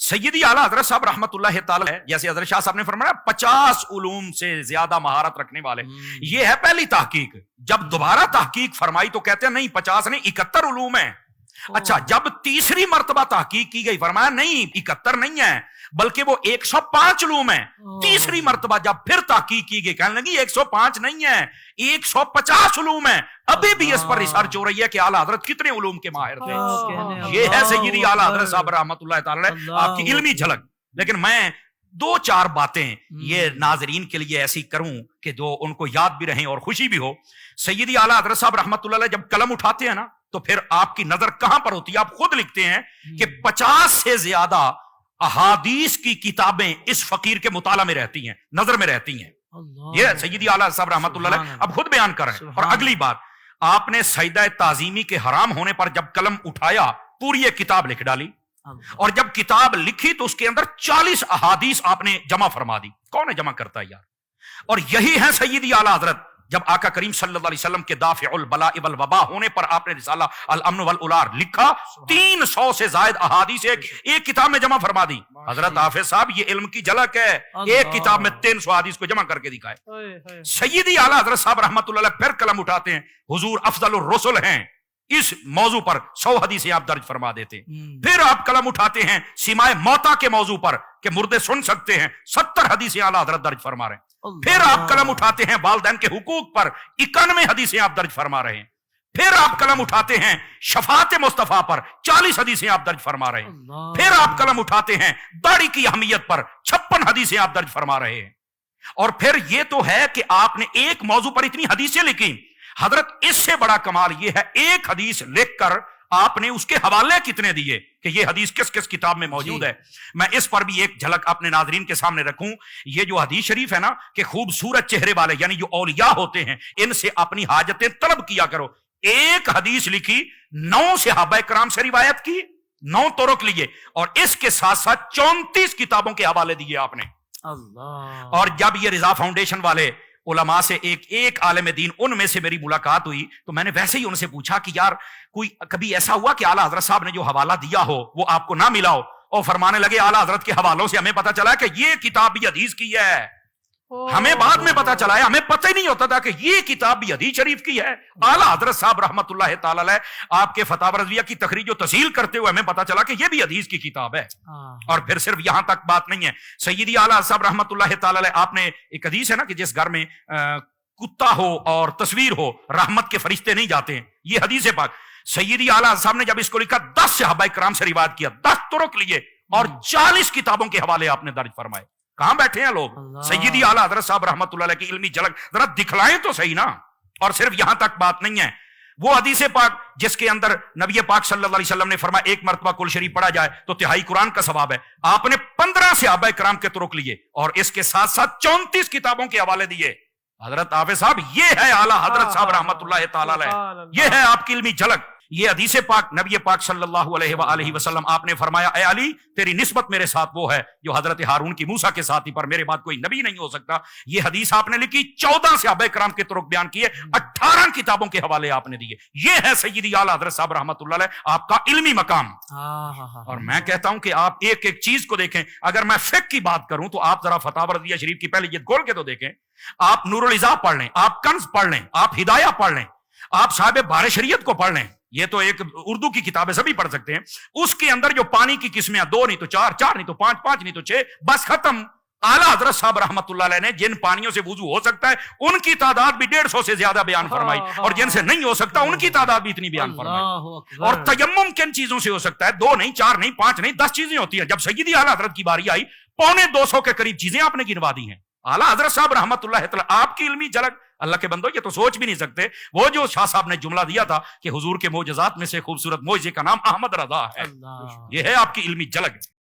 سیدی اعلیٰ حضرت صاحب رحمتہ تعالی جیسے حضرت شاہ صاحب نے فرمایا 50 علوم سے زیادہ مہارت رکھنے والے، یہ ہے پہلی تحقیق۔ جب دوبارہ تحقیق فرمائی تو کہتے ہیں نہیں 50 نہیں 71 علوم ہیں۔ اچھا، جب تیسری مرتبہ تحقیق کی گئی فرمایا نہیں 71 نہیں ہے بلکہ وہ 105 علوم ہیں۔ تیسری مرتبہ جب پھر تحقیق کی گئی کہنے لگی 105 نہیں ہے 150 علوم ہیں۔ ابھی بھی اس پر ریسرچ ہو رہی ہے کہ اعلیٰ حضرت کتنے علوم کے ماہر تھے۔ یہ ہے سیدی اعلیٰ حضرت صاحب رحمۃ اللہ تعالی آپ کی علمی جھلک۔ لیکن میں 2-4 باتیں یہ ناظرین کے لیے ایسی کروں کہ جو ان کو یاد بھی رہیں اور خوشی بھی ہو۔ سیدی اعلیٰ حضرت صاحب رحمۃ اللہ جب قلم اٹھاتے ہیں نا تو پھر آپ کی نظر کہاں پر ہوتی ہے؟ آپ خود لکھتے ہیں کہ 50 سے زیادہ احادیث کی کتابیں اس فقیر کے مطالعہ میں رہتی ہیں، نظر میں رہتی ہیں۔ یہ سیدی اعلیٰ صاحب رحمۃ اللہ اب خود بیان کر رہے ہیں۔ اور اگلی بات، آپ نے سجدہ تعظیمی کے حرام ہونے پر جب قلم اٹھایا پوری ایک کتاب لکھ ڈالی، اور جب کتاب لکھی تو اس کے اندر 40 احادیث آپ نے جمع فرما دی۔ کون ہے جمع کرتا ہے یار؟ اور یہی ہے سیدی اعلیٰ حضرت جب آقا کریم صلی اللہ علیہ وسلم کے دافع البلاء والوباء ہونے پر آپ نے رسالہ الامن والالار لکھا، 300 سے زائد احادیث ایک کتاب میں جمع فرما دی۔ حضرت حافظ صاحب یہ علم کی جھلک ہے، ایک کتاب میں 300 احادیث کو جمع کر کے دکھائے۔ سیدی اعلیٰ حضرت صاحب رحمۃ اللہ پھر قلم اٹھاتے ہیں، حضور افضل الرسل ہیں، اس موضوع پر 100 حدیثیں آپ درج فرما دیتے ہیں۔ پھر آپ قلم اٹھاتے ہیں سماع موتا کے موضوع پر کہ مردے سن سکتے ہیں، 70 حدیثیں اعلیٰ حضرت درج فرما رہے ہیں۔ پھر آپ قلم اٹھاتے ہیں والدین کے حقوق پر، 91 حدیثیں آپ درج فرما رہے ہیں۔ پھر آپ قلم اٹھاتے ہیں شفاعت مصطفیٰ پر، 40 حدیثیں آپ درج فرما رہے ہیں۔ پھر آپ قلم اٹھاتے ہیں داڑھی کی اہمیت پر، 56 حدیثیں آپ درج فرما رہے ہیں۔ اور پھر یہ تو ہے کہ آپ نے ایک موضوع پر اتنی حدیثیں لکھی۔ حضرت اس سے بڑا کمال یہ ہے ایک حدیث لکھ کر آپ نے اس کے حوالے کتنے دیے کہ یہ حدیث کس کس کتاب میں موجود ہے۔ میں اس پر بھی ایک جھلک اپنے ناظرین کے سامنے رکھوں۔ یہ جو حدیث شریف ہے نا کہ خوبصورت چہرے والے یعنی جو اولیاء ہوتے ہیں ان سے اپنی حاجتیں طلب کیا کرو۔ ایک حدیث لکھی، 9 صحابہ کرام سے روایت کی، 9 طرق لیے، اور اس کے ساتھ ساتھ 34 کتابوں کے حوالے دیے آپ نے۔ اور جب یہ رضا فاؤنڈیشن والے علماء سے ایک عالم دین ان میں سے میری ملاقات ہوئی تو میں نے ویسے ہی ان سے پوچھا کہ یار کوئی کبھی ایسا ہوا کہ اعلیٰ حضرت صاحب نے جو حوالہ دیا ہو وہ آپ کو نہ ملا ہو؟ اور فرمانے لگے اعلیٰ حضرت کے حوالوں سے ہمیں پتا چلا کہ یہ کتاب بھی حدیث کی ہے، ہمیں بعد میں پتا چلا ہے، ہمیں پتہ ہی نہیں ہوتا تھا کہ یہ کتاب بھی حدیث شریف کی ہے۔ اعلیٰ حضرت صاحب رحمۃ اللہ تعالی علیہ آپ کے فتاوی رضویہ کی تخریج و تسہیل کرتے ہوئے ہمیں پتا چلا کہ یہ بھی حدیث کی کتاب ہے۔ اور پھر صرف یہاں تک بات نہیں ہے، سیدی اعلیٰ صاحب رحمۃ اللہ تعالی علیہ آپ نے ایک حدیث ہے نا کہ جس گھر میں کتا ہو اور تصویر ہو رحمت کے فرشتے نہیں جاتے ہیں، یہ حدیث پاک۔ سیدی اعلیٰ صاحب نے جب اس کو لکھا 10 صحابہ کرام سے روایت کیا، 10 طرق لیے اور 40 کتابوں کے حوالے آپ نے درج فرمائے۔ کہاں بیٹھے ہیں لوگ؟ سیدی اعلیٰ حضرت صاحب رحمۃ اللہ علیہ کی علمی جھلک ذرا دکھلائیں تو صحیح نا۔ اور صرف یہاں تک بات نہیں ہے، وہ حدیث پاک جس کے اندر نبی پاک صلی اللہ علیہ وسلم نے فرمایا ایک مرتبہ کل شریف پڑھا جائے تو تہائی قرآن کا ثواب ہے۔ آپ نے 15 صحابہ کرام کے طرق لیے اور اس کے ساتھ ساتھ 34 کتابوں کے حوالے دیے۔ حضرت حافظ صاحب یہ ہے اعلیٰ حضرت صاحب رحمۃ اللہ تعالی علیہ، یہ ہے آپ کی علمی جھلک۔ یہ حدیث پاک نبی پاک صلی اللہ علیہ وآلہ وسلم آپ نے فرمایا اے علی تیری نسبت میرے ساتھ وہ ہے جو حضرت ہارون کی موسیٰ کے ساتھی پر میرے بعد کوئی نبی نہیں ہو سکتا۔ یہ حدیث آپ نے لکھی، 14 صحابہ کرام کے طرق بیان کیے، 18 کتابوں کے حوالے آپ نے دیے۔ یہ ہے سیدی اعلیٰ حضرت صاحب رحمۃ اللہ علیہ آپ کا علمی مقام۔ اور میں کہتا ہوں کہ آپ ایک ایک چیز کو دیکھیں۔ اگر میں فقہ کی بات کروں تو آپ ذرا فتاوی رضویہ شریف کی پہلے یہ کھول کے تو دیکھیں، آپ نور العزا پڑھ لیں، آپ کنز پڑھ لیں، آپ ہدایہ پڑھ لیں، آپ صاحب بار شریعت کو پڑھ لیں، یہ تو ایک اردو کی کتابیں سبھی پڑھ سکتے ہیں۔ اس کے اندر جو پانی کی قسمیں 2 نہیں تو 4، 4 نہیں تو 5، 5 نہیں تو 6، بس ختم۔ اعلیٰ حضرت صاحب رحمۃ اللہ علیہ نے جن پانیوں سے وضو ہو سکتا ہے ان کی تعداد بھی 150 سے زیادہ بیان فرمائی، اور جن سے نہیں ہو سکتا ان کی تعداد بھی اتنی بیان فرمائی۔ اور تیمم کن چیزوں سے ہو سکتا ہے؟ 2 نہیں، 4 نہیں، 5 نہیں، 10 چیزیں ہوتی ہیں۔ جب سیدی اعلیٰ حضرت کی باری آئی 250 کے قریب چیزیں آپ نے گنوا دی ہیں۔ اعلیٰ حضرت صاحب رحمۃ اللہ تعالی آپ کی علمی جھلک اللہ کے بندو یہ تو سوچ بھی نہیں سکتے۔ وہ جو شاہ صاحب نے جملہ دیا تھا کہ حضور کے معجزات میں سے خوبصورت معجزے کا نام احمد رضا ہے، یہ ہے آپ کی علمی جھلک۔